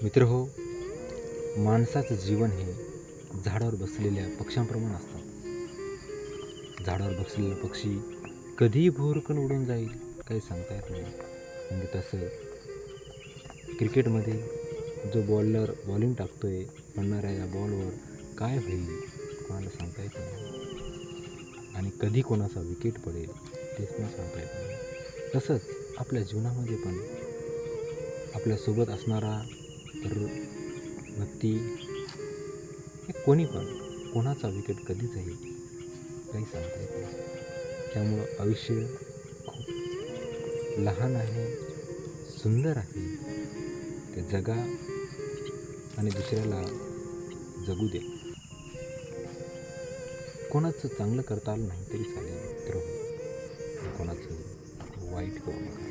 मित्र हो, माणसाचं जीवन हे झाडावर बसलेल्या पक्ष्यांप्रमाणे असतं. झाडावर बसलेला पक्षी कधीही भुरकन उडून जाईल, काही सांगता येत नाही. म्हणजे तसं क्रिकेटमध्ये जो बॉलर बॉलिंग टाकतोय, पडणाऱ्या या बॉलवर काय होईल कोणाला सांगता येत नाही. आणि कधी कोणाचा विकेट पडेल तेच पण सांगता येत नाही. तसंच आपल्या जीवनामध्ये पण आपल्यासोबत असणारा तर व्यक्ती हे कोणी पण कोणाचा विकेट कधी जाईल काही सांगता येत नाही. त्यामुळं आयुष्य खूप लहान आहे, सुंदर आहे. ते जगा आणि दुसऱ्याला जगू दे. कोणाचं चांगलं करता आलं नाही तरी चालेल मित्र, कोणाचं वाईट करू नका.